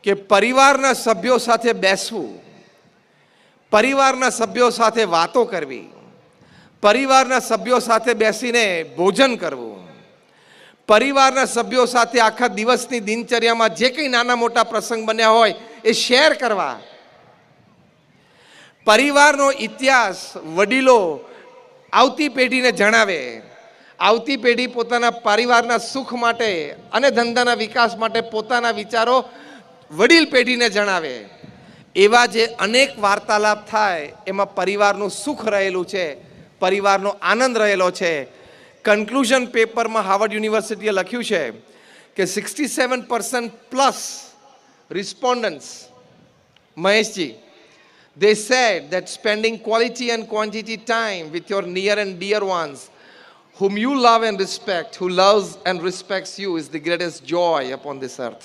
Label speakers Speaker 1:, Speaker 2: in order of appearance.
Speaker 1: કે પરિવારના સભ્યો સાથે બેસવું, પરિવારના સભ્યો સાથે વાતો કરવી, પરિવારના સભ્યો સાથે બેસીને ભોજન કરવું, પરિવારના સભ્યો સાથે આખા દિવસની દિનચર્યામાં જે કંઈ નાના મોટા પ્રસંગ બન્યા હોય એ શેર કરવા, પરિવારનો ઇતિહાસ વડીલો આવતી પેઢીને જણાવે, આવતી પેઢી પોતાના પરિવારના સુખ માટે અને ધંધાના વિકાસ માટે પોતાના વિચારો વડીલ પેઢીને જણાવે, એવા જે અનેક વાર્તાલાપ થાય એમાં પરિવારનું સુખ રહેલું છે, પરિવારનો આનંદ રહેલો છે. કન્ક્લુઝન પેપરમાં હાર્વર્ડ યુનિવર્સિટીએ લખ્યું છે કે 67% પ્લસ રિસ્પોન્ડન્ટ્સ, મહેશજી, they said that spending quality and quantity time with your near and dear ones whom you love and respect, who loves and respects you, is the greatest joy upon this earth.